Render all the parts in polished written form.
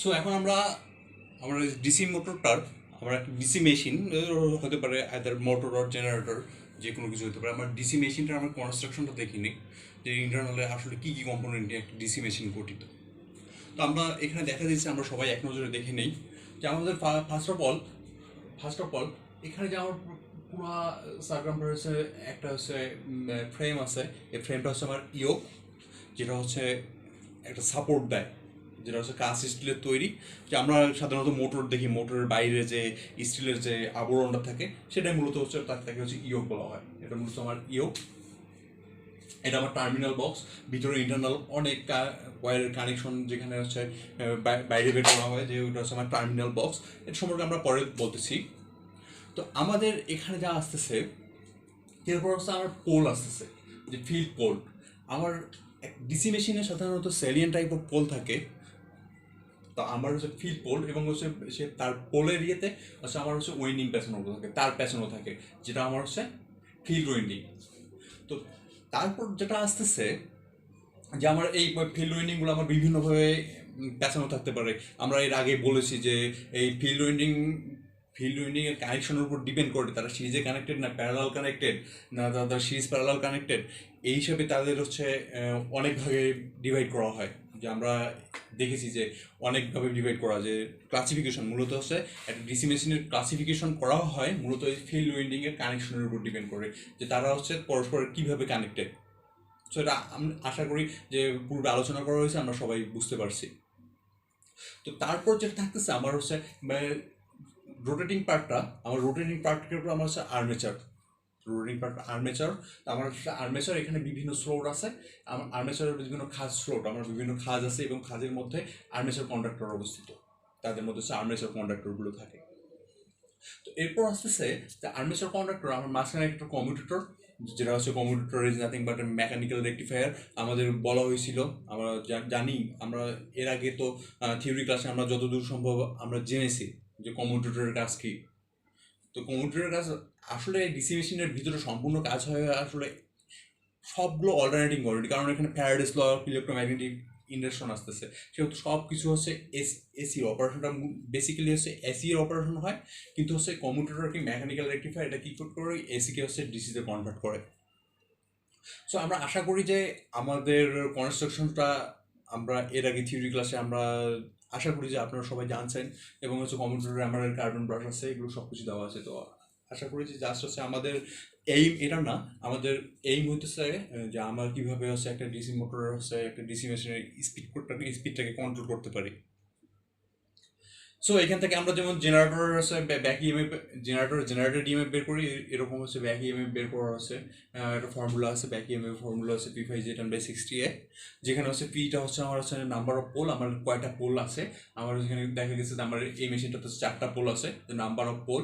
So এখন আমরা DC মোটরটার আমরা একটা ডিসি মেশিন হতে পারে আইদার মোটর আর জেনারেটর, যে কোনো কিছু হতে পারে। আমরা ডিসি মেশিনটার আমরা কনস্ট্রাকশনটা দেখিনি, যে ইন্টারনালে আসলে কী কী কম্পোনেন্ট নিয়ে একটা ডিসি মেশিন গঠিত। তো আমরা এখানে দেখা দিচ্ছি, আমরা সবাই এক নজরে দেখে নেই যে আমাদের ফার্স্ট অফ অল এখানে যে আমার পুরো সার্কামটা হচ্ছে, একটা হচ্ছে ফ্রেম আছে। এই ফ্রেমটা হচ্ছে আমার ইয়োক, যেটা হচ্ছে একটা সাপোর্ট দেয়, যেটা হচ্ছে কাঁচ স্টিলের তৈরি। যে আমরা সাধারণত মোটর দেখি, মোটরের বাইরে যে স্টিলের যে আবরণটা থাকে সেটাই মূলত হচ্ছে তাকে হচ্ছে ইয়োক বলা হয়। এটা মূলত আমার ইয়োক। এটা আমার টার্মিনাল বক্স, ভিতরে ইন্টারনাল অনেক ওয়্যারের কানেকশন যেখানে হচ্ছে বাইরে বের করা হয়, যে ওইটা হচ্ছে আমার টার্মিনাল বক্স। এটা সম্পর্কে আমরা পরে বলতেছি। তো আমাদের এখানে যা আসতেছে, এরপর হচ্ছে আমার পোল আসতেছে, যে ফিল্ড পোল। আমার ডিসি মেশিনে সাধারণত সেলিয়ান টাইপ অফ পোল থাকে। তো আমার হচ্ছে ফিল্ড পোল, এবং হচ্ছে সে তার পোলের ইয়েতে হচ্ছে আমার হচ্ছে উইন্ডিং পেছানো থাকে, তার পেছানো থাকে, যেটা আমার হচ্ছে ফিল্ড উইন্ডিং। তো তারপর যেটা আসতেছে, যে আমার এই ফিল্ড উইন্ডিংগুলো আমার বিভিন্নভাবে পেছানো থাকতে পারে। আমরা এর আগে বলেছি যে এই ফিল্ড উইন্ডিংয়ের কানেকশনের উপর ডিপেন্ড করে তারা সিরিজে কানেক্টেড না প্যারালাল কানেক্টেড, না তাদের সিরিজ প্যারালাল কানেক্টেড। এই হিসাবে তাদের হচ্ছে অনেক ভাগে ডিভাইড করা হয়। যে আমরা দেখেছি যে অনেকভাবে ডিভাইড করা, যে ক্লাসিফিকেশন মূলত হচ্ছে একটা ডিসি মেশিনের ক্লাসিফিকেশন করা হয় মূলত এই ফিল্ড উইন্ডিংয়ের কানেকশনের উপর ডিপেন্ড করে, যে তারা হচ্ছে পরস্পর কীভাবে কানেক্টেড। সো এটা আমি আশা করি যে পূর্বে আলোচনা করা হয়েছে, আমরা সবাই বুঝতে পারছি। তো তারপর যেটা থাকতেছে আমার হচ্ছে রোটেটিং পার্টের উপর আমার হচ্ছে আর্মেচার। Rotating part armature. আমার হচ্ছে আর্মেচার, এখানে বিভিন্ন স্লোট আছে। আমার আর্মেচারের বিভিন্ন খাজ স্লোট, আমার বিভিন্ন খাজ আছে, এবং খাজের মধ্যে আর্মেচার কন্ডাক্টর অবস্থিত। তাদের মধ্যে হচ্ছে আর্মেচার কন্ডাক্টরগুলো থাকে। তো এরপর আসতেছে যে আর্মেচার কন্ডাক্টর, আমার মাঝখানে একটা কমিউটেটর, যেটা হচ্ছে commutator is nothing but mechanical rectifier. আমাদের বলা হয়েছিল, আমরা জানি, আমরা এর আগে তো থিওরি ক্লাসে আমরা যতদূর সম্ভব আমরা জেনেছি যে কমিউটেটরের কাজ কি। তো কমিউটেটরের কাজ আসলে ডিসি মেশিনের ভিতরে সম্পূর্ণ কাজ হয় আসলে সবগুলো অল্টারনেটিং কোয়ান্টিটি, কারণ এখানে Faraday's law of electromagnetic induction আসতেছে, সেহেতু সব কিছু হচ্ছে এসির অপারেশনটা বেসিক্যালি হচ্ছে এসি এর অপারেশন হয়। কিন্তু হচ্ছে কমিউটেটরকে মেকানিক্যাল রেকটিফায়ার এটা কি করে এসিকে হচ্ছে ডিসিতে কনভার্ট করে। সো আমরা আশা করি যে আমাদের কনস্ট্রাকশনটা আমরা এর আগে থিওরি ক্লাসে আমরা আশা করি যে আপনারা সবাই জানছেন, এবং হচ্ছে কমিউটেটরে আমাদের কার্বন ব্রাশ আছে, এগুলো সব কিছু দেওয়া আছে। তো আশা করি যে জাস্ট হচ্ছে আমাদের এইম এটা না, আমাদের এইম হইতেছে যে আমরা কীভাবে হচ্ছে একটা ডিসি মোটরের হচ্ছে একটা ডিসি মেশিনের স্পিডটাকে কন্ট্রোল করতে পারি। সো এখান থেকে আমরা যেমন জেনারেটর আছে ব্যাক ইএমএফ, জেনারেটর ইএমএফ বের করি, এরকম হচ্ছে ব্যাক ইএমএফ বের করা আছে। একটা ফর্মুলা আছে, ব্যাক ইএমএফ ফর্মুলা আছে P5Z/60A, যেখানে হচ্ছে পিটা হচ্ছে আমার হচ্ছে নাম্বার অফ পোল, আমার কয়টা পোল আছে। আমার এখানে দেখা গেছে যে আমার এই মেশিনটাতে 4টা পোল আছে, নাম্বার অফ পোল।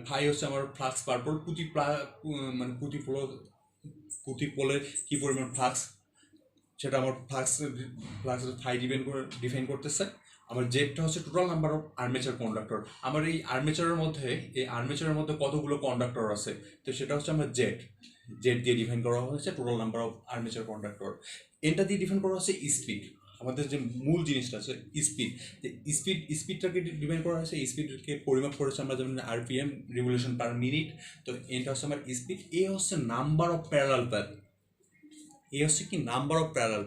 ফাই হচ্ছে আমার ফ্লাক্স পার পোল, মানে প্রতি পোলের কী পরিমাণ ফ্লাক্স, সেটা আমার ফ্লাক্স ফাই ডিফাইন করতেছে। আমার জেডটা হচ্ছে total number of armature conductor. আমার এই আর্মেচারের মধ্যে কতগুলো কন্ডাক্টর আছে, তো সেটা হচ্ছে আমার জেড দিয়ে ডিফাইন করা হয়েছে total number of armature conductor. এটা দিয়ে ডিফাইন করা হচ্ছে স্পিড, আমাদের যে মূল জিনিসটা আছে স্পিড। যে স্পিডটাকে ডিফাইন করা হয়েছে, স্পিডকে পরিমাপ করেছে আমরা যেমন আরপিএম, রিভলিউশন পার মিনিট। তো এটা হচ্ছে আমার স্পিড। এ হচ্ছে নাম্বার অফ প্যারালাল পাথ। এই হচ্ছে কি নাম্বার অফ প্যারালাল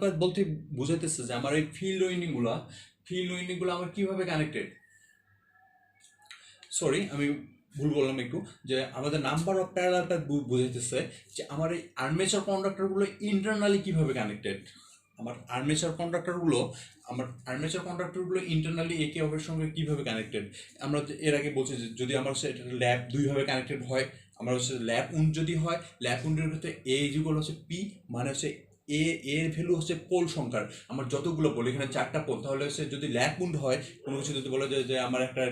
পাথ বলতে বোঝাইতেছে যে আমার এই ফিল্ড উইন্ডিংগুলো আমার কীভাবে কানেক্টেড। সরি, আমি ভুল বললাম একটু, যে আমাদের নাম্বার অফ প্যারালাল পাথ বোঝাইতেছে যে আমার এই আর্মেচার কন্ডাক্টরগুলো ইন্টারনালি কীভাবে কানেক্টেড। আমার আর্মেচার কন্ডাক্টরগুলো ইন্টারনালি একে অপরের সঙ্গে কীভাবে কানেক্টেড। আমরা এর আগে বলছি যে যদি আমার হচ্ছে এটা ল্যাব দুইভাবে কানেক্টেড হয়, আমার হচ্ছে ল্যাব উন্ড যদি হয়, ল্যাব উন্ডের ক্ষেত্রে এ ইকুয়াল হচ্ছে পি, মানে হচ্ছে এর ভ্যালু হচ্ছে পোল সংখ্যার। আমার যতগুলো পোল, এখানে 4টা পোল, তাহলে হচ্ছে যদি ল্যাব উন্ড হয় কোনো কিছু, যদি বলা যায় যে আমার একটা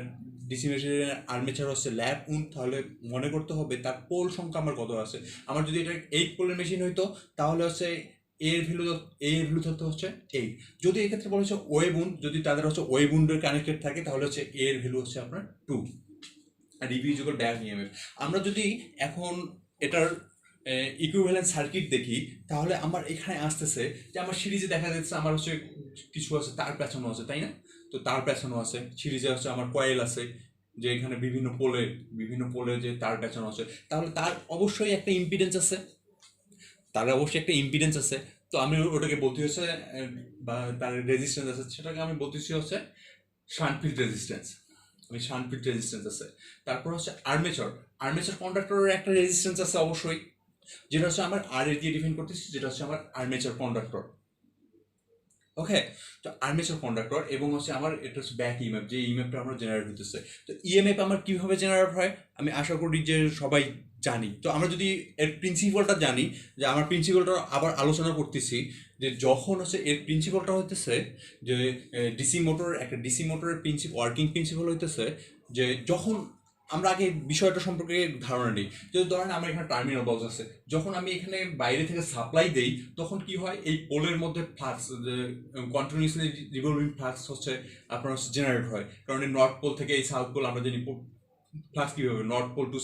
ডিসি মেশিনের আর্মেচার হচ্ছে ল্যাব উন্ড, তাহলে মনে করতে হবে তার পোল সংখ্যা আমার কত আছে। আমার যদি এটা 8 পোলের মেশিন হইতো, তাহলে হচ্ছে এর ভ্যালু থাকতে হচ্ছে 8। যদি এক্ষেত্রে বলা হচ্ছে ওয়েব উন্ড, যদি তাদের হচ্ছে ওয়েব উন্ডের কানেক্টেড থাকে, তাহলে হচ্ছে এর ভ্যালু হচ্ছে আপনার 2। আর রিভিউ যুগের ব্যাক ইএমএফ, আমরা যদি এখন এটার ইকুইভ্যালেন্ট সার্কিট দেখি, তাহলে আমার এখানে আসতেছে যে আমার সিরিজে দেখা যাচ্ছে আমার হচ্ছে কিছু আছে তার পেছানো আছে, তাই না? তো তার পেছানো আছে, সিরিজে হচ্ছে আমার কয়েল আছে, যে এখানে বিভিন্ন পোলে যে তার পেছানো আছে, তাহলে তার অবশ্যই একটা ইম্পিডেন্স আছে, তার অবশ্যই একটা ইম্পিডেন্স আছে। তো আমি ওটাকে বলতে হচ্ছে বা তার রেজিস্ট্যান্স আছে, সেটাকে আমি বলতেছি হচ্ছে শান্ট ফিল্ড রেজিস্ট্যান্স। আমি শান্ট ফিল্ড রেজিস্ট্যান্স আছে। তারপর হচ্ছে আর্মেচার। আর্মেচার কন্ডাক্টরের একটা রেজিস্ট্যান্স আছে অবশ্যই, যেটা হচ্ছে আমার আর এ দিয়ে ডিফাইন করতেছি, যেটা হচ্ছে আমার আর্মেচার কন্ডাক্টর। ওকে, তো আর্মেচার কন্ডাক্টর এবং হচ্ছে আমার এটা হচ্ছে ব্যাক ইএমএফ, যে ইএমএফটা আমার জেনারেট হতেছে। তো ইএমএফ আমার কিভাবে জেনারেট হয় আমি আশা করি যে সবাই জানি। তো আমরা যদি এর প্রিন্সিপালটা জানি, যে আমার প্রিন্সিপালটা আবার আলোচনা করতেছি, যে যখন হচ্ছে এর প্রিন্সিপালটা হইতেছে যে ডিসি মোটরের ওয়ার্কিং প্রিন্সিপাল হইতেছে যে যখন আমরা আগে বিষয়টা সম্পর্কে ধারণা নিই। যদি ধরেন আমার এখানে টার্মিনাল বক্স আছে, যখন আমি এখানে বাইরে থেকে সাপ্লাই দেই তখন কি হয়, এই পোলের মধ্যে ফ্লাক্স, কন্টিনিউসলি রিভলভিং ফ্লাক্স হচ্ছে আপনার হচ্ছে জেনারেট হয়। কারণ এই নর্থ পোল থেকে এই সাউথ পোল আমরা জানি ফ্লাক্স কী হবে, north pole to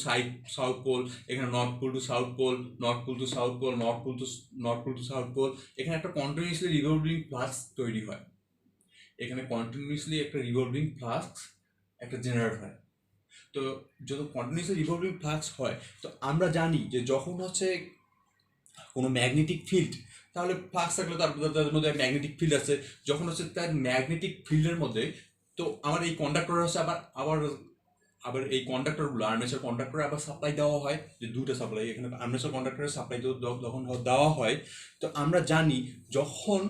south pole, এখানে north pole to south pole, north pole to south pole, north pole to south pole, এখানে একটা কন্টিনিউসলি রিভলভিং ফ্লাক্স তৈরি হয়। এখানে কন্টিনিউসলি একটা রিভলভিং ফ্লাক্স একটা জেনারেট হয়। তো যত কন্টিনিউসলি রিভলভিং ফ্লাক্স হয়, তো আমরা জানি যে যখন হচ্ছে কোনো ম্যাগনেটিক ফিল্ড, তাহলে ফ্লাক্স থাকলে তার মধ্যে ম্যাগনেটিক ফিল্ড আছে, যখন হচ্ছে তার ম্যাগনেটিক ফিল্ডের মধ্যে, তো আমার এই কন্ডাক্টর হচ্ছে আবার আবার আবার এই কন্ডাক্টরগুলো আর্মেচার কন্ডাক্টরে আবার সাপ্লাই দেওয়া হয়, যে দুটো সাপ্লাই এখানে আর্মেচার কন্ডাক্টরের সাপ্লাই যখন দেওয়া হয়, তো আমরা জানি যখন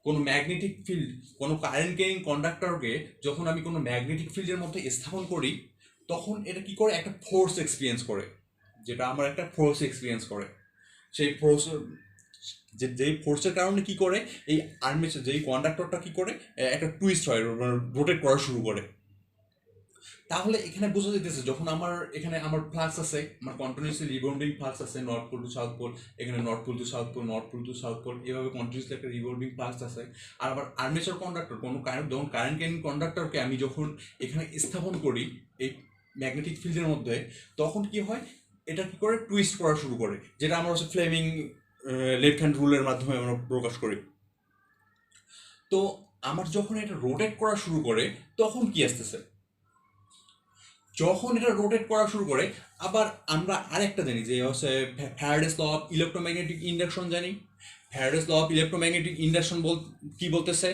কোনো ম্যাগনেটিক ফিল্ড, কোনো কারেন্ট ক্যারিং কন্ডাক্টরকে যখন আমি কোনো ম্যাগনেটিক ফিল্ডের মধ্যে স্থাপন করি, তখন এটা কি করে, একটা ফোর্স এক্সপিরিয়েন্স করে, যেটা আমার একটা ফোর্স এক্সপিরিয়েন্স করে। সেই ফোর্স, যেই ফোর্সের কারণে কি করে, এই আর্মেচার যেই কন্ডাক্টরটা কি করে, একটা টুইস্ট হয়, রোটেট করা শুরু করে। তাহলে এখানে বোঝা যেতেছে যখন আমার ফ্লাক্স আছে, আমার কন্টিনিউসলি রিভলভিং ফ্লাক্স আছে, north pole to south pole, এখানে north pole to south pole, north pole to south pole, এভাবে কন্টিনিউসলি একটা রিভলভিং ফ্লাক্স আছে। আর আবার আর্মেচার কন্ডাক্টর, কোনো যখন কারেন্ট ক্যারিং কন্ডাক্টরকে আমি যখন এখানে স্থাপন করি এই ম্যাগনেটিক ফিল্ডের মধ্যে, তখন কি হয়, এটা কি করে টুইস্ট করা শুরু করে, যেটা আমরা হচ্ছে ফ্লেমিং লেফট হ্যান্ড রুলের মাধ্যমে আমরা প্রকাশ করি। তো আমার যখন এটা রোটেট করা শুরু করে, তখন কি আসতেছে, যখন এটা রোটেট করা শুরু করে, আবার আমরা আরেকটা জানি যে হচ্ছে Faraday's law of electromagnetic induction জানি। Faraday's law of electromagnetic induction কি বলতেছে,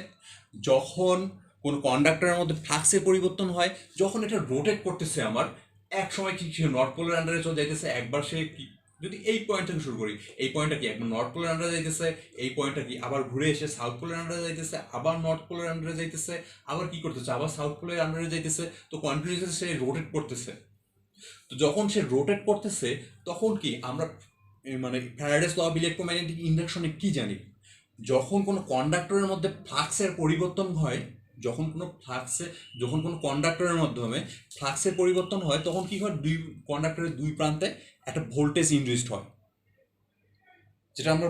যখন কোন কন্ডাক্টরের মধ্যে ফ্লাক্সের পরিবর্তন হয়, যখন এটা রোটেট করতেছে, আমার এক সময় কি সে নর্থ পোলের আন্ডারে চলে যাইতেছে, একবার সে কি, যদি এই পয়েন্ট থেকে শুরু করি, এই পয়েন্টটা কি একবার নর্থ পোলের আন্ডারে যাইতেছে, এই পয়েন্টটা কি আবার ঘুরে এসে সাউথ পোলের আন্ডারে যাইতেছে, আবার নর্থ পোলের আন্ডারে যাইতেছে, আবার কি করতেছে, আবার সাউথ পোলের আন্ডারে যাইতেছে। তো কন্টিনিউসলি সে রোটেট করতেছে। তো যখন সে রোটেট করতেছে, তখন কি আমরা মানে ফ্যারাডেস ল অফ ইলেকট্রোম্যাগনেটিক ইন্ডাকশনে কি জানি, যখন কোনো কন্ডাক্টরের মধ্যে ফ্লাক্সের পরিবর্তন হয়, যখন কোনো কন্ডাক্টরের মাধ্যমে ফ্লাক্সের পরিবর্তন হয়, তখন কি হয়, কন্ডাক্টরের দুই প্রান্তে একটা ভোল্টেজ ইনডিউসড হয়, যেটা আমরা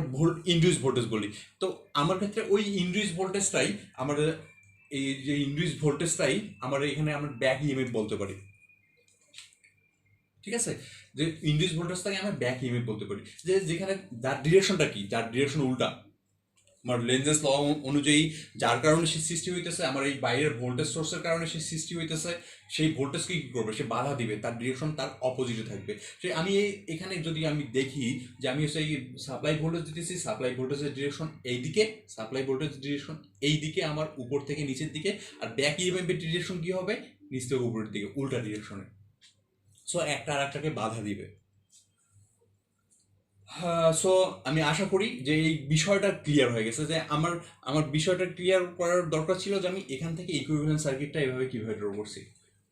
ইনডিউস ভোল্টেজ বলি। তো আমার ক্ষেত্রে ওই ইনডিউস ভোল্টেজটাই আমাদের, এই যে ইনডিউস ভোল্টেজটাই আমার এখানে আমরা ব্যাক ইএমএফ বলতে পারি। ঠিক আছে, যে ইনডিউস ভোল্টেজটাকে আমরা ব্যাক ইএমএফ বলতে পারি, যে যেখানে যার ডিরেকশনটা কি, যার ডিরেকশন উল্টা, আমার লেন্সেস ল অনুযায়ী যার কারণে সে সৃষ্টি হইতেছে, আমার এই বাইরের ভোল্টেজ সোর্সের কারণে সে সৃষ্টি হইতেছে, সেই ভোল্টেজকে কী করবে, সে বাধা দিবে, তার ডিরেকশন তার অপোজিটে থাকবে। সে আমি এখানে যদি আমি দেখি যে আমি হচ্ছে এই সাপ্লাই ভোল্টেজ দিতেছি, সাপ্লাই ভোল্টেজের ডিরেকশন এই দিকে, সাপ্লাই ভোল্টেজ ডিরেকশন এই দিকে, আমার উপর থেকে নিচের দিকে, আর ব্যাক ইএমএফের ডিরেকশন কী হবে, নিচ থেকে উপরের দিকে, উল্টা ডিরেকশনে। সো একটা আর একটাকে বাধা দিবে। সো আমি আশা করি যে এই বিষয়টা ক্লিয়ার হয়ে গেছে, যে আমার বিষয়টা ক্লিয়ার করার দরকার ছিল, যে আমি এখান থেকে ইকুইভ্যালেন্ট সার্কিটটা এভাবে কীভাবে ড্র করছি,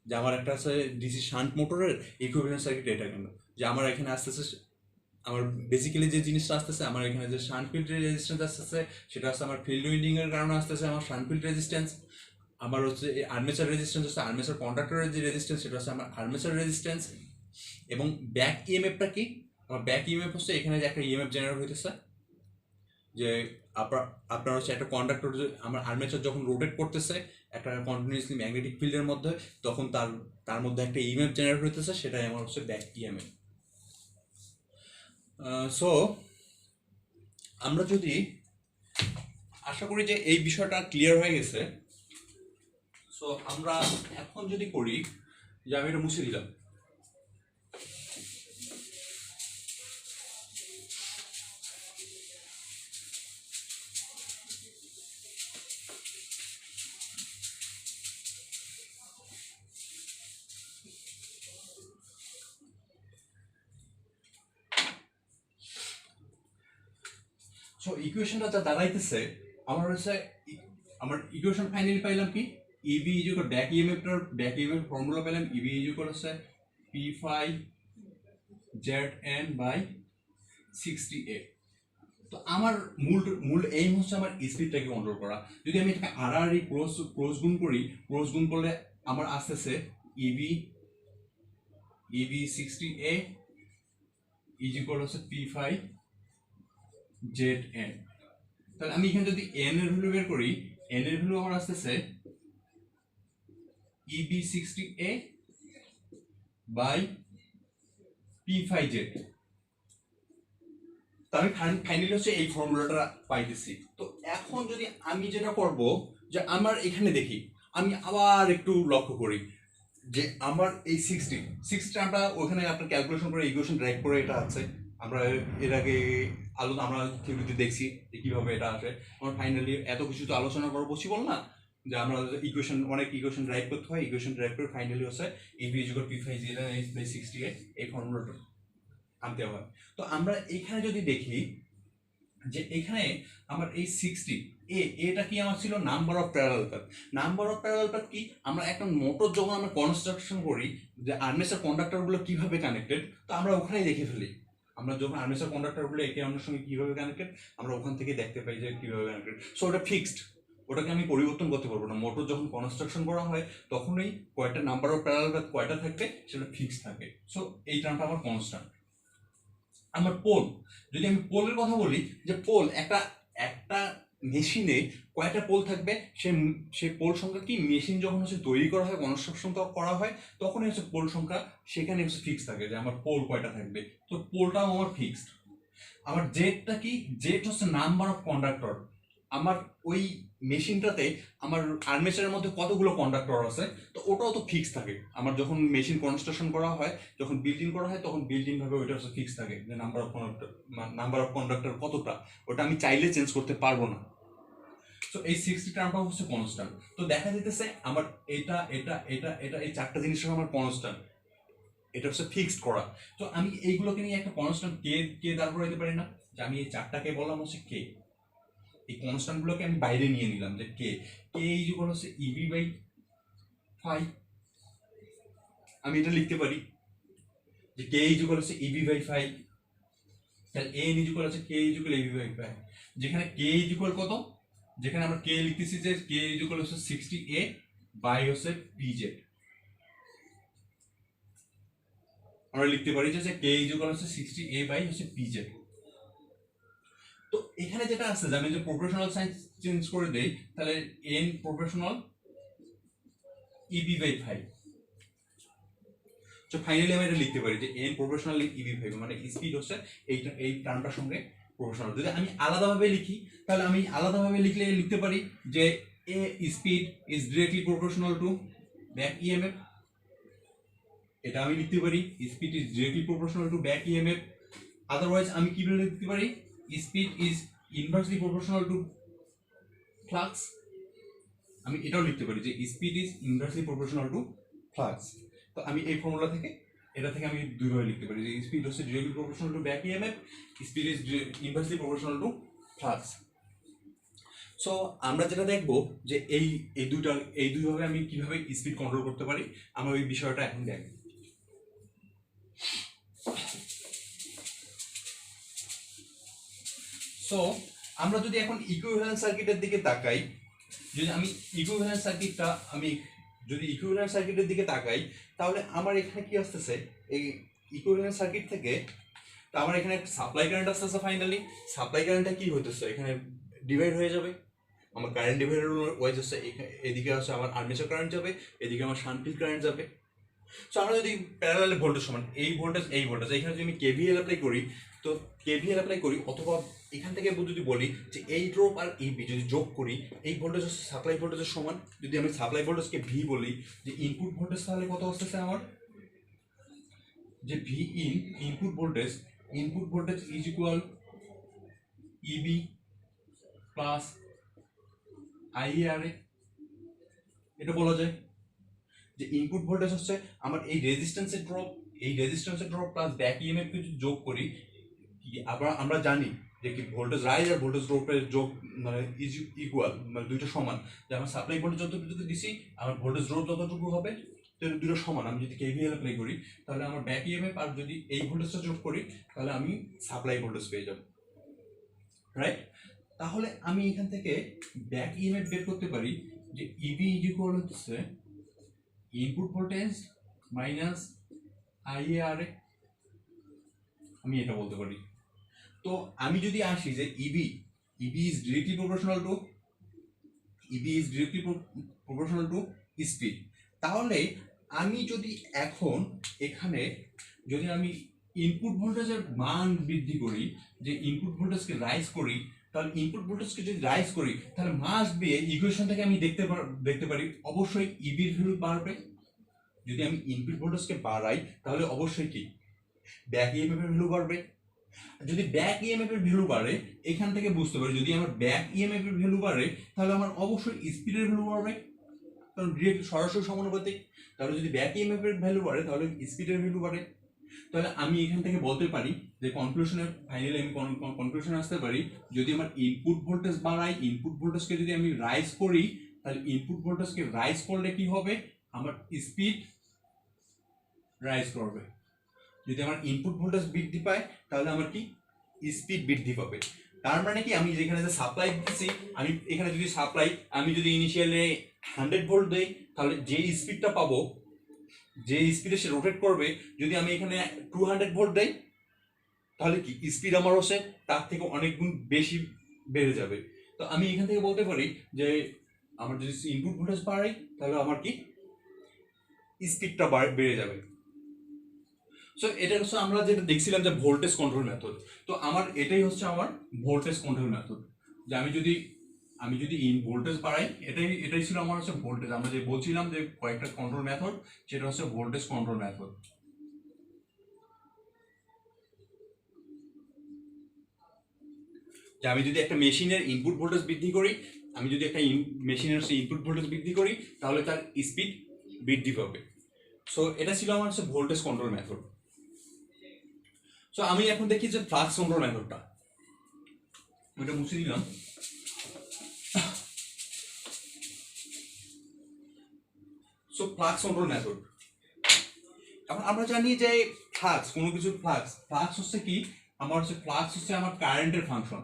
যে আমার একটা আছে ডিসি শান্ট মোটরের ইকুইভ্যালেন্ট সার্কিট এটা কেন, যে আমার এখানে আসতেছে, আমার বেসিক্যালি যে জিনিসটা আসতেছে, আমার এখানে যে শান্ট ফিল্ড রেজিস্ট্যান্স আসতেছে, সেটা হচ্ছে আমার ফিল্ড উইন্ডিংয়ের কারণে আসতেছে আমার শান্ট ফিল্ড রেজিস্ট্যান্স। আমার হচ্ছে এই আর্মেচার রেজিস্ট্যান্স হচ্ছে আর্মেচার কন্ডাক্টরের যে রেজিস্ট্যান্স, সেটা হচ্ছে আমার আর্মেচার রেজিস্ট্যান্স। এবং ব্যাক ইএমএফটা কি, আমার ব্যাক ইএমএফ হচ্ছে এখানে যে একটা ইএমএফ জেনারেট হইতেছে, যে আপনার হচ্ছে একটা কন্ডাক্টর, আমার আর্মেচার যখন রোটেট করতেছে একটা কন্টিনিউসলি ম্যাগনেটিক ফিল্ডের মধ্যে, তখন তার মধ্যে একটা ইএমএফ জেনারেট হইতেছে, সেটাই আমার হচ্ছে ব্যাক ইএমএফ। সো আমরা যদি আশা করি যে এই বিষয়টা ক্লিয়ার হয়ে গেছে। সো আমরা এখন যদি করি যে আমি এটা মুছে দিলাম। সো ইকুয়েশনটা যা দাঁড়াইতেছে আমার হচ্ছে আমার ইকুয়েশন ফাইনালি পাইলাম কি EB equal back EMF formula পেলাম ইবি ইকুয়াল হচ্ছে P phi Z N by 60A। তো আমার মূল মূল এইম হচ্ছে আমার স্পিডটাকে কন্ট্রোল করা। যদি আমি এটাকে আড়াআড়ি ক্রস গুণ করলে আমার আসতেছে ইবি ইবি 60A ইজ ইকুয়াল হচ্ছে পি ফাই জেড এন। তাহলে আমি এখানে যদি এন এর ভ্যালু বের করি, এন এর ভ্যালু আমার আসতেছে EB 60A by P phi Z. তাহলে ফাইনালি হচ্ছে এই ফর্মুলাটা পাইতেছি। তো এখন যদি আমি যেটা করব যে আমার এখানে দেখি, আমি আবার একটু লক্ষ্য করি যে আমার এই 60 আমরা ওখানে আপনার ক্যালকুলেশন করে ইকুয়েশন ড্রাইভ করে এটা আছে। আমরা এর আগে আমরা থিওরিতে দেখছি যে কিভাবে এটা আসে। আমার ফাইনালি এত কিছু তো আলোচনা করা পসিবল না, যে আমরা অনেক ইকুয়েশন ড্রাইভ করতে হয়, ইকুয়েশন ড্রাইভ করে ফাইনালি হচ্ছে EB equal P phi Z by 60A এই ফর্মুলাটা আনতে হয়। তো আমরা এখানে যদি দেখি যে এখানে আমার এই 60 এটা কি আমার ছিল number of parallel path. Number of parallel path কি, আমরা একটা মোটর যখন আমরা কনস্ট্রাকশন করি যে আর্মেচার কন্ডাক্টরগুলো কিভাবে কানেক্টেড, তো আমরা ওখানেই দেখে ফেলি। আমরা যখন আর্মেচার কন্ডাক্টরগুলো একে অন্যের সঙ্গে কিভাবে কানেক্টেড আমরা ওখান থেকে দেখতে পাই যে কিভাবে কানেক্টেড। সো ওটা ফিক্সড, ওটাকে আমি পরিবর্তন করতে পারবো না। মোটর যখন কনস্ট্রাকশন করা হয় তখনই কয়টা নাম্বার অফ প্যারালাল পাথ কয়টা থাকবে সেটা ফিক্সড থাকে। সো এই টার্মটা আমার কনস্ট্যান্ট। আমার পোল, যদি আমি পোলের কথা বলি যে পোল একটা একটা মেশিনে কয়টা পোল থাকবে, সে পোল সংখ্যা কি মেশিন যখন হচ্ছে তৈরি করা হয় কনস্ট্রাকশন করা হয় তখনই হচ্ছে পোল সংখ্যা সেখানে হচ্ছে ফিক্স থাকে যে আমার পোল কয়টা থাকবে। তো পোলটাও আমার ফিক্সড। আমার জেডটা কি, জেড হচ্ছে নাম্বার অফ কন্ডাক্টর। আমার ওই মেশিনটাতে আমার আর্মেচারের মধ্যে কতগুলো কন্ডাক্টর আছে তো ওটাও তো ফিক্স থাকে। আমার যখন মেশিন কনস্ট্রাকশন করা হয়, যখন বিল্ডিং করা হয় তখন বিল্ডিং ভাবে ওইটা হচ্ছে ফিক্স থাকে যে নাম্বার অফ কন্ডাক্টর কতটা, ওটা আমি চাইলে চেঞ্জ করতে পারবো না। তো এই 60 টার্মটা হচ্ছে কনস্ট্যান্ট। তো দেখা যেতেছে আমার এটা এটা এটা এটা এই চারটা জিনিসের আমার কনস্ট্যান্ট, এটা হচ্ছে ফিক্সড করা। তো আমি এইগুলোকে নিয়ে একটা কনস্ট্যান্ট কে কে দাঁড় করাইতে পারি না, যে আমি এই চারটাকে বললাম হচ্ছে কে। এই কনস্ট্যান্ট গুলোকে আমি বাইরে নিয়ে নিলাম যে কে কে ইকুয়াল হচ্ছে ইবি বাই ফাই। আমি এটা লিখতে পারি যে কে ইকুয়াল হচ্ছে ইবি বাই ফাই। তাহলে এ ইকুয়াল হচ্ছে কে ইকুয়াল ইবি বাই ফাই, যেখানে কে ইকুয়াল কত, যেখানে আমরা কে লিখতেছি যে কে ইকুয়াল হচ্ছে 60A বাই হচ্ছে পিজেড। আমরা লিখতে পারি যে কে ইকুয়াল হচ্ছে 60A বাই হচ্ছে পিজেড। তো এখানে যেটা আছে যে আমি যে প্রফেশনাল সায়েন্স চেঞ্জ করে দেই তাহলে এন প্রফেশনাল ইবি বাই ফাই। তো ফাইনালি আমি এটা লিখতে পারি যে এন প্রফেশনাল ইবি ফাই, মানে স্পিড হচ্ছে এই টার্মটার সঙ্গে প্রফেশনাল। যদি আমি আলাদাভাবে লিখি তাহলে আমি আলাদাভাবে লিখতে পারি যে a speed is directly proportional to back EMF. এটা আমি লিখতে পারি speed is directly proportional to back EMF. Otherwise আমি কিভাবে লিখতে পারি speed is inversely proportional to flux. আমি এটাও লিখতে পারি যে speed is inversely proportional to flux. তো আমি এই ফর্মুলা থেকে এটা থেকে আমি দুইভাবে লিখতে পারি যে স্পিড হচ্ছে directly proportional to back EMF, speed is inversely proportional to flux. So আমরা যেটা দেখব যে এই দুইভাবে আমি কিভাবে স্পিড কন্ট্রোল করতে পারি, আমরা ওই বিষয়টা এখন দেখব। সো আমরা যদি এখন ইকুইভ্যালেন্ট সার্কিটের দিকে তাকাই, যদি আমি ইকুইভ্যালেন্ট সার্কিটের দিকে তাকাই তাহলে আমার এখানে কি আসতেছে, এই ইকুইভ্যালেন্ট সার্কিট থেকে তো আমার এখানে একটা সাপ্লাই কারেন্ট আসতেছে। ফাইনালি সাপ্লাই কারেন্টটা কি হইতেছে, এখানে ডিভাইড হয়ে যাবে। আমার কারেন্ট ডিভাইডার ওয়াইজ হচ্ছে এদিকে হচ্ছে আমার আর্মেচার কারেন্ট যাবে, এদিকে আমার শান্ট ফিল্ড কারেন্ট যাবে। সো আমরা যদি প্যারালাল ভোল্টেজ সমান এই ভোল্টেজ এখানে যদি আমি কেভিএল অ্যাপ্লাই করি, তো কেভিএল অ্যাপ্লাই করি, অথবা এখান থেকে যদি বলি যে এই ড্রপ আর এই বি যদি যোগ করি, এই ভোল্টেজ হচ্ছে সাপ্লাই ভোল্টেজের সমান। যদি আমি সাপ্লাই ভোল্টেজকে ভি বলি, যে ইনপুট ভোল্টেজ তাহলে কত আসতেছে আমার, যে V input voltage is equal EB plus IARA. এটা বলা যায় যে ইনপুট ভোল্টেজ হচ্ছে আমার এই রেজিস্ট্যান্সের ড্রপ প্লাস ব্যাক ইএমএফ কে যদি যোগ করি, আবার আমরা জানি যে কি ভোল্টেজ রাইজ আর ভোল্টেজ ড্রপের যোগ মানে ইজ ইকুয়াল, মানে দুইটা সমান। যে আমার সাপ্লাই ভোল্টেজ যতটুকু দিছি আমার ভোল্টেজ ড্রপ যতটুকু হবে, তো দুটো সমান। আমি যদি কেভিএল অ্যাপ্লাই করি তাহলে আমার ব্যাক ইএমএফ আর যদি এই ভোল্টেজটা যোগ করি তাহলে আমি সাপ্লাই ভোল্টেজ পেয়ে যাব, রাইট? তাহলে আমি এখান থেকে ব্যাক ইএমএফ বের করতে পারি যে ইবি ইজ ইকুয়াল হচ্ছে ইনপুট ভোল্টেজ মাইনাস আইএআরএ, আমি এটা বলতে পারি। তো আমি যদি আসি যে EB is directly proportional to speed, তাহলে আমি যদি এখন এখানে যদি আমি ইনপুট ভোল্টেজের মান বৃদ্ধি করি, যে ইনপুট ভোল্টেজকে রাইজ করি, তাহলে ইনপুট ভোল্টেজকে যদি রাইজ করি তাহলে মাস বিয়ে ইকুয়েশন থেকে আমি দেখতে পারি অবশ্যই ইবির ভ্যালু বাড়বে। যদি আমি ইনপুট ভোল্টেজকে বাড়াই তাহলে অবশ্যই কি ব্যাক ইএমএফ এর ভ্যালু বাড়বে। যদি ব্যাক ইএমএফ এর ভ্যালু বাড়ে, এখান থেকে বুঝতে পারি যদি আমার ব্যাক ইএমএফ এর ভ্যালু বাড়ে তাহলে আমার অবশ্যই স্পিডের ভ্যালু বাড়বে, কারণ ডিরেক্ট সরাসরি সমানুপাতিক। তাহলে যদি ব্যাক ইএমএফ এর ভ্যালু বাড়ে তাহলে স্পিডের ভ্যালু বাড়ে। তাহলে আমি এখান থেকে বলতে পারি যে ফাইনালি আমি কনক্লুশনে আসতে পারি, যদি আমার ইনপুট ভোল্টেজ বাড়াই, ইনপুট ভোল্টেজকে যদি আমি রাইজ করি, তাহলে ইনপুট ভোল্টেজকে রাইজ করলে কি হবে, আমার স্পিড রাইজ করবে। যদি আমার ইনপুট ভোল্টেজ বৃদ্ধি পায় তাহলে আমার কি স্পিড বৃদ্ধি পাবে। তার মানে কি আমি যেখানে যে সাপ্লাই দিচ্ছি, আমি এখানে যদি আমি যদি ইনিশিয়ালি 100 ভোল্ট দেই, তাহলে যে স্পিডটা পাবো, যে স্পিডে সে রোটেট করবে, যদি আমি এখানে 200 ভোল্ট দেই তাহলে কি স্পিড আমার হচ্ছে তার থেকে অনেক গুণ বেশি বেড়ে যাবে। তো আমি এখান থেকে বলতে পারি যে আমার যদি ইনপুট ভোল্টেজ বাড়াই তাহলে আমার কি স্পিডটা বেড়ে যাবে। সো এটা হচ্ছে আমরা যেটা দেখছিলাম যে ভোল্টেজ কন্ট্রোল মেথড। তো আমার এটাই হচ্ছে আমার ভোল্টেজ কন্ট্রোল মেথড, যে আমি যদি ভোল্টেজ বাড়াই, এটাই ছিল আমার হচ্ছে ভোল্টেজ। আমরা যে বলছিলাম যে কয়েকটা কন্ট্রোল মেথড, সেটা হচ্ছে ভোল্টেজ কন্ট্রোল মেথড। যে আমি যদি একটা মেশিনের ইনপুট ভোল্টেজ বৃদ্ধি করি, তাহলে তার স্পিড বৃদ্ধি পাবে। সো এটা ছিল আমার হচ্ছে ভোল্টেজ কন্ট্রোল মেথড। সো আমি এখন দেখি যে ফ্লাক্স কন্ট্রোল মেথডটা, ওইটা মুছে দিলাম। সো ফ্লাক্স কন্ট্রোল মেথড, এখন আমরা জানি যে ফ্লাক্স, কোনো কিছু ফ্লাক্স হচ্ছে কি, ফ্লাক্স হচ্ছে আমার কারেন্টের ফাংশন।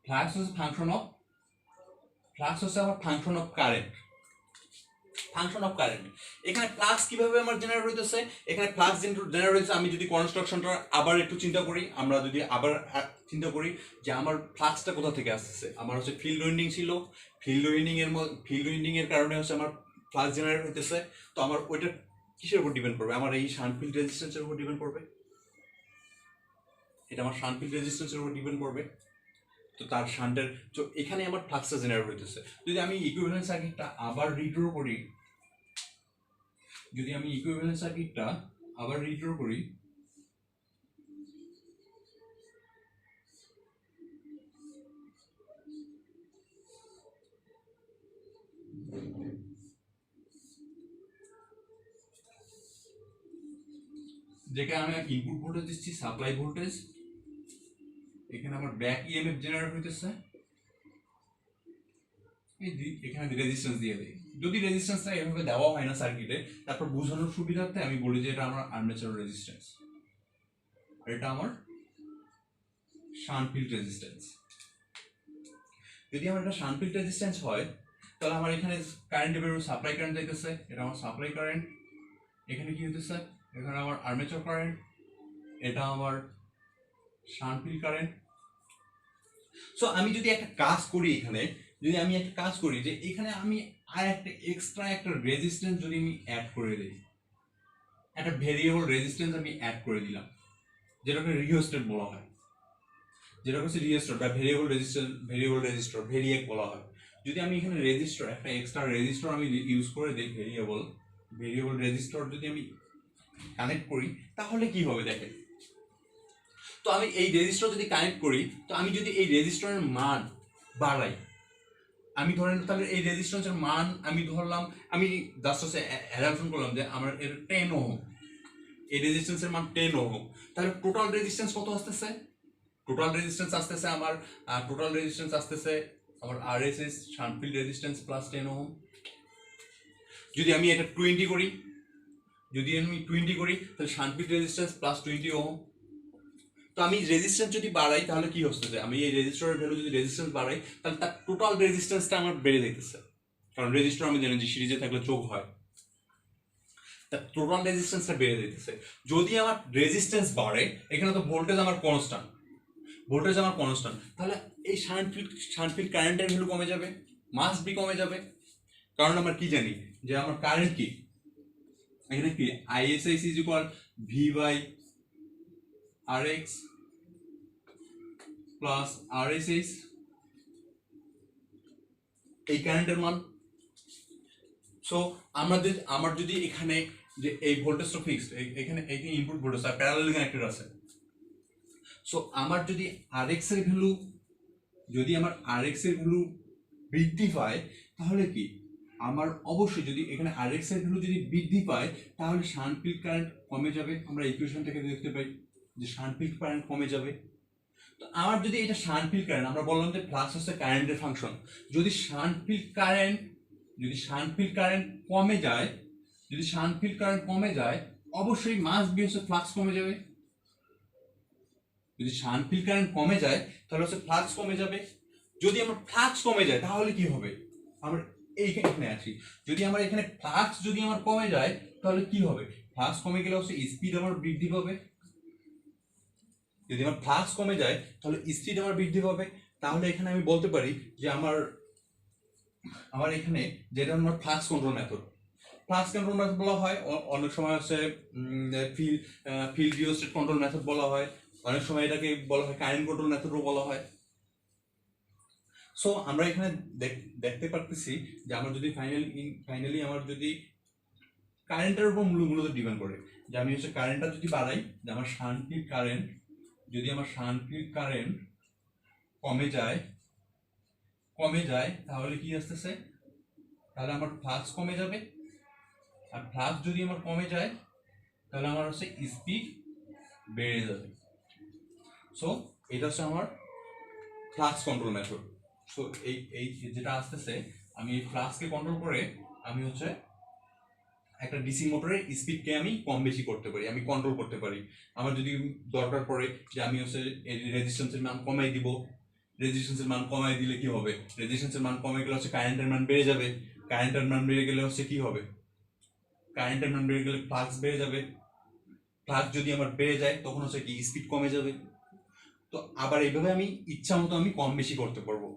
ফ্লাক্স হচ্ছে আমার ফাংশন অফ কারেন্ট। এখানে ফ্লাক্স কিভাবে আমার জেনারেট হইতেছে, এখানে ফ্লাক্স জেনারেট হইতেছে, আমি যদি কনস্ট্রাকশনটা আবার একটু চিন্তা করি, যে আমার ফ্লাক্সটা কোথা থেকে আসতেছে। আমার হচ্ছে ফিল্ড উইন্ডিং ছিল, ফিল্ড উইন্ডিং এর কারণে হচ্ছে আমার ফ্লাক্স জেনারেট হইতেছে। তো আমার ওইটা কিসের উপর ডিপেন্ড করবে, আমার এই শান্ট ফিল্ড রেজিস্ট্যান্সের উপর ডিপেন্ড করবে। এটা আমার শান্ট ফিল্ড রেজিস্ট্যান্সের উপর ডিপেন্ড করবে। তো তার শান্টের, তো এখানে আমার ফ্লাক্সটা জেনারেট হইতেছে। যদি আমি ইকুইভ্যালেন্ট সার্কিটটা আবার রিড্র করি, যেখানে আমি ইনপুট ভোল্টেজ দিচ্ছি সাপ্লাই ভোল্টেজ, এখানে আমার ব্যাক ইএমএফ জেনারেট হইতেছে, এখানে রেজিস্ট্যান্স দিয়ে দিই। যদি রেজিস্ট্যান্সটা এভাবে দেওয়া হয় না সার্কিটে, তারপর বোঝানোর সুবিধার্থে আমি বলি যে এটা আমার আর্মেচার রেজিস্ট্যান্স আর এটা আমার শান্ট ফিল্ড রেজিস্ট্যান্স। যদি আমার এটা শান্ট ফিল্ড রেজিস্ট্যান্স হয়, তাহলে আমার এখানে কারেন্ট বেরোবে, সাপ্লাই কারেন্ট যাইতেছে, এটা আমার সাপ্লাই কারেন্ট। এখানে কি হইতেছে, এখানে আমার আর্মেচার কারেন্ট, এটা আমার শান্ট ফিল্ড কারেন্ট। সো আমি যদি একটা কাজ করি, যে এখানে আমি আর একটা এক্সট্রা একটা রেজিস্ট্যান্স যদি আমি অ্যাড করে দিই, একটা ভেরিয়েবল রেজিস্ট্যান্স আমি অ্যাড করে দিলাম, যেটাকে রিওস্টেট বলা হয়, যেটা হচ্ছে রিওস্টেট বা ভেরিয়েবল রেজিস্টার ভেরিয়েক বলা হয়। যদি আমি এখানে রেজিস্টার একটা এক্সট্রা রেজিস্টার আমি ইউজ করে দিই, ভেরিয়েবল রেজিস্টার যদি আমি কানেক্ট করি তাহলে কি হবে দেখেন। তো আমি এই রেজিস্টার যদি কানেক্ট করি, তো আমি যদি এই রেজিস্টারের মান বাড়াই, আমি ধরেন তাহলে এই রেজিস্ট্যান্সের মান আমি ধরলাম, আমি জাস্ট হচ্ছে অ্যাডাপশন করলাম যে আমার এর 10 ওহম, এই রেজিস্ট্যান্সের মান 10 ওহম, তাহলে টোটাল রেজিস্ট্যান্স কত আসতেছে? টোটাল রেজিস্ট্যান্স আসতেছে আমার আরএসএস শান্টফিল্ড রেজিস্ট্যান্স প্লাস 10 ওহম। যদি আমি এটা 20 করি, তাহলে শান্টফিল্ড রেজিস্ট্যান্স প্লাস 20 ওহম। তো আমি রেজিস্ট্যান্স যদি বাড়াই তাহলে কি হচ্ছে, আমি এই রেজিস্টারের ভ্যালু যদি রেজিস্ট্যান্স বাড়াই তাহলে তার টোটাল রেজিস্ট্যান্সটা আমার বেড়ে যাইতেছে, কারণ রেজিস্টার আমি জানি যে সিরিজে থাকলে যোগ হয়, তার টোটাল রেজিস্ট্যান্সটা বেড়ে যাইতেছে। যদি আমার রেজিস্ট্যান্স বাড়ে, এখানে তো ভোল্টেজ আমার কনস্ট্যান্ট, তাহলে এই শান্টফিল্ড কারেন্টের ভ্যালু কমে যাবে, মাস্ট বি কমে যাবে, কারণ আমরা কি জানি যে আমার কারেন্ট কি, এখানে কি ISIS is equal V by R X plus RSS, এই কারেন্টের মান। সো আমার যদি এখানে যে এই ভোল্টেজটা ফিক্সড, এখানে input voltage are parallel connected আছে, সো আমার যদি আরএক্স এর ভ্যালু বৃদ্ধি পায়, তাহলে কি আমার অবশ্যই যদি এখানে আরএক্স এর ভ্যালু যদি বৃদ্ধি পায় তাহলে শান্টফিল্ড কারেন্ট কমে যাবে। আমরা ইকুয়েশন থেকে দেখতে পাই যে শান্টফিল্ড কারেন্ট কমে যাবে। তো আমার যদি এটা শান্টফিল্ড কারেন্ট, আমরা বললাম যে ফ্লাক্স হচ্ছে কারেন্টের ফাংশন, যদি শান্টফিল্ড কারেন্ট কমে যায়, অবশ্যই মাস বি হচ্ছে ফ্লাক্স কমে যাবে। যদি শান্টফিল্ড কারেন্ট কমে যায় তাহলে হচ্ছে ফ্লাক্স কমে যাবে। যদি আমার ফ্লাক্স কমে যায় তাহলে কি হবে, আমরা এইখানে আসি, যদি আমার এখানে ফ্লাক্স যদি আমার কমে যায় তাহলে কি হবে, ফ্লাক্স কমে গেলে হচ্ছে স্পিড আমার বৃদ্ধি পাবে। যদি আমার ফ্লাক্স কমে যায় তাহলে স্পিড আমার বৃদ্ধি পাবে। তাহলে এখানে আমি বলতে পারি যে আমার এখানে যেটা আমার ফ্লাক্স কন্ট্রোল মেথড বলা হয়, অনেক সময় হচ্ছে ফিল্ড রিওস্টেট কন্ট্রোল মেথড বলা হয়, অনেক সময় এটাকে বলা হয় কারেন্ট কন্ট্রোল মেথডও বলা হয়। সো আমরা এখানে দেখতে পারতেছি যে আমার যদি ফাইনালি আমার যদি কারেন্টের উপর মূলত ডিপেন্ড করে, যে আমি হচ্ছে কারেন্টটা যদি বাড়াই, যে আমার শান্টফিল্ড কারেন্ট কমে যায় তাহলে কি আসতেছে, তাহলে আমার ফ্লাক্স কমে যাবে, আর ফ্লাক্স যদি আমার কমে যায় তাহলে আমার হচ্ছে স্পিড বেড়ে যাবে। সো এটা হচ্ছে আমার ফ্লাক্স কন্ট্রোল মেথড। সো এই যেটা আসতেছে, আমি এই ফ্লাক্সকে কন্ট্রোল করে আমি হচ্ছে একটা ডিসি মোটরের স্পিডকে আমি কম বেশি করতে পারি, আমি কন্ট্রোল করতে পারি। আমার যদি দরকার পড়ে যে আমি হচ্ছে রেজিস্ট্যান্সের মান কমাই দিব, রেজিস্ট্যান্সের মান কমাই দিলে কি হবে, রেজিস্ট্যান্সের মান কমে গেলে হচ্ছে কারেন্টের মান বেড়ে যাবে, কারেন্টের মান বেড়ে গেলে হচ্ছে কি হবে, কারেন্টের মান বেড়ে গেলে ফ্লাক্স বেড়ে যাবে, ফ্লাক্স যদি আমার বেড়ে যায় তখন হচ্ছে কি স্পিড কমে যাবে। তো আবার এইভাবে আমি ইচ্ছা মতো আমি কম বেশি করতে পারবো।